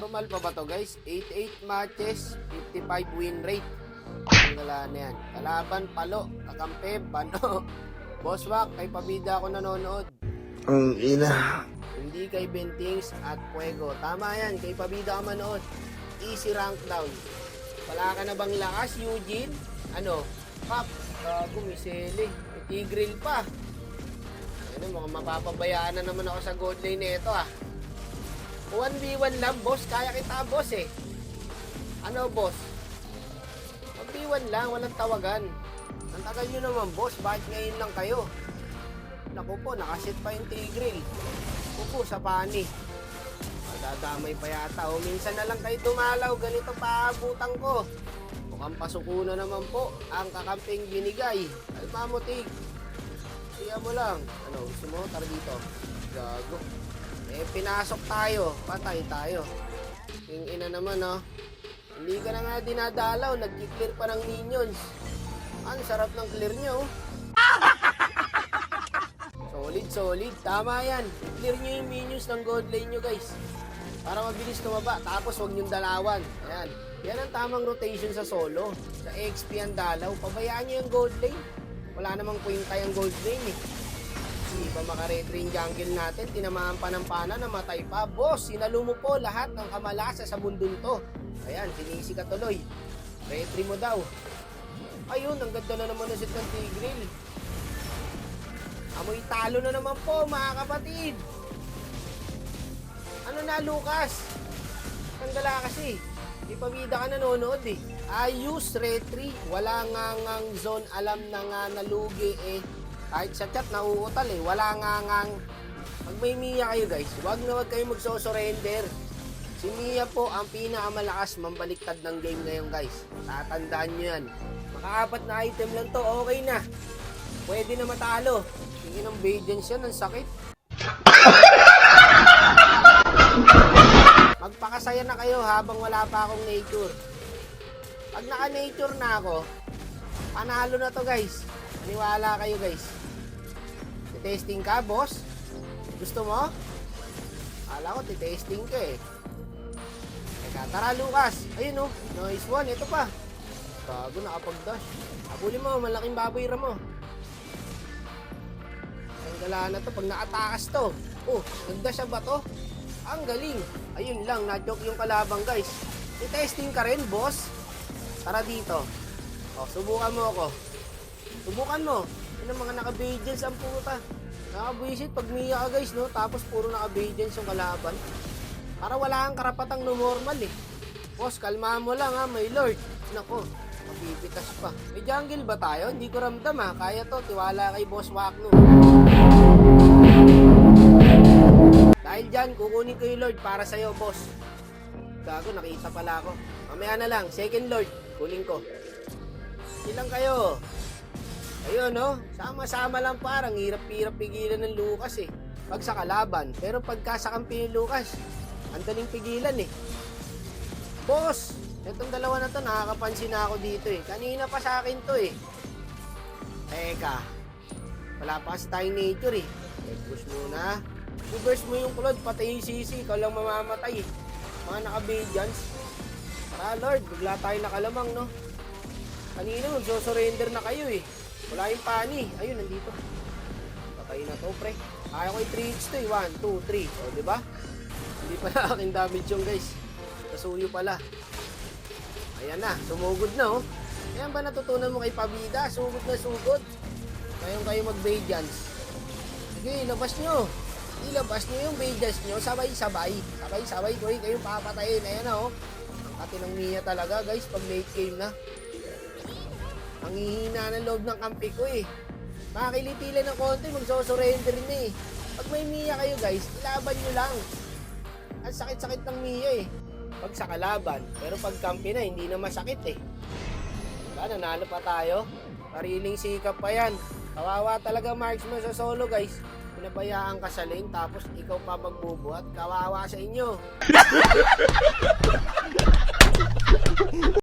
Normal pa ba to guys? 88 matches, 55 win rate. Ang gala na yan. Kalaban, palo, kakampi, bano. Boss Wack, kay Pabida ako nanonood. Ang ina. Hindi kay Bentings at Fuego. Tama yan, kay Pabida ka manood. Easy rank down. Wala ka na bang lakas, Eugene? Ano? Pop, gago, miseli. Tigril pa. Ano, mga mapapabayaan na naman ako sa gold lane nito ah. 1v1 lang, boss. Kaya kita, boss eh. Ano, boss? 1v1 lang, walang tawagan. Ang tagal nyo naman, boss. Bakit ngayon lang kayo? Naku po, nakasit pa yung Tigril. Naku sa pani. Madadamay pa yata. O, minsan na lang kayo dumalaw. Ganito pa abutang ko. Mukhang pasuko na naman po ang kakamping binigay. Alma mo, Tig. Siya mo lang. Ano, gusto mo? Tara dito. Gago. Eh, pinasok tayo. Patay tayo. Yung ina naman, oh. Hindi ka na nga dinadalaw. Nag-clear pa ng minions. Ang sarap ng clear nyo. Solid, solid. Tama yan. I-clear nyo yung minions ng gold lane nyo, guys. Para mabilis tumaba. Tapos huwag nyong dalawan. Ayan. Yan ang tamang rotation sa solo. Sa XP ang dalaw. Pabayaan nyo yung gold lane. Wala namang kwenta yung gold lane eh. Hindi pa makaretry yung jungle natin. Tinamaan pa ng pana, namatay pa. Boss, sinalo mo po lahat ng kamalasa sa bundon to. Ayan, sinisi ka tuloy. Retry mo daw. Ayun, ang ganda na naman ng set ng Tigril. Amoy talo na naman po, mga kapatid. Ano na, Lucas? Tanggalaa kasi. Di Pabida ka nanonood eh. Ayos, retry. Wala ngang zone. Alam na nga nalugi eh. Kahit sa chat nauutal eh. Wala ngang. Pag may Mia kayo guys, wag na wag kayo magso-surrender. Si Mia po ang pinakamalakas mambaliktad ng game ngayon guys. Tatandaan nyo yan. Makaapat na item lang to, okay na. Pwede na matalo. Sige ng Badiance yan, ang sakit. Magpakasaya na kayo habang wala pa akong nature. Pag naka-nature na ako, panalo na to guys. Maniwala kayo guys. Testing ka, boss? Gusto mo? Akala ko titesting ka eh. Teka, tara Lucas. Ayun oh, nice one. Ito pa. Bago nakapag-dash. Habulin mo, malaking baboy mo. Ang gala na to pag nakatakas to. Oh, nag-dash ba to? Ang galing. Ayun lang, na-joke yung kalabang guys. Titesting ka rin, boss. Tara dito. Oh, subukan mo ako. Subukan mo. Yun ang mga naka-Badiance ang puta. Nakabwisit pag Mia ka guys, no? Tapos puro naka-Badiance yung kalaban. Para wala kang karapatang normal eh. Boss, kalmahan mo lang ha, my lord. Nako, mapipitas pa. May jungle ba tayo? Hindi ko ramdam ha. Kaya to, tiwala kay Boss Wack no. Dahil dyan, kukunin ko yung lord para sa'yo, boss. Gago, nakita pala ako. Mamaya na lang, second lord, kunin ko. Ilang kayo? Ayun no, sama-sama lang parang hirap-hirap pigilan ng Lucas eh. Pag sa kalaban, pero pagka sa kampi ng Lucas, ang daling pigilan eh. Boss, itong dalawa na to, nakakapansin na ako dito eh. Kanina pa sa akin to eh. Teka, wala pa kasi tayong nature eh. Push muna. I-burst mo yung Claude, patay yung CC, ikaw lang mamamatay eh. Mga naka-Badiance. Tara Lord, bigla tayo nakalamang no. Kanina magso-surrender na kayo eh. Wala yung pani. Ayun, nandito. Patay na to, pre. Kaya ko yung 3 hits to eh. 1, 2, 3. O, diba? Hindi pala aking damage yung guys. Nasuyo pala. Ayan na, sumugod na oh. Ayan ba natutunan mo kay Pabida? Sugod na sugod. Ngayon kayo mag-Badiance. Sige, labas nyo. Ilabas nyo yung Badiance nyo. Sabay-sabay. Sabay-sabay ko eh. Kayong papatayin. Ayan na oh. Ang kati ng Mia talaga guys pag late game na. Ang hihina ng loob ng kampi ko eh. Makakilitilan ng konti, magso-surrender na eh. Pag may Mia kayo guys, ilaban nyo lang. Ang sakit-sakit ng Mia eh. Pag sa kalaban. Pero pag kampi na, hindi na masakit eh. Diba, nanalo pa tayo. Sariling sikap pa yan. Kawawa talaga marksman sa solo guys. Pinabayaan ka sa lane, tapos ikaw pa magbubuhat. Kawawa sa inyo.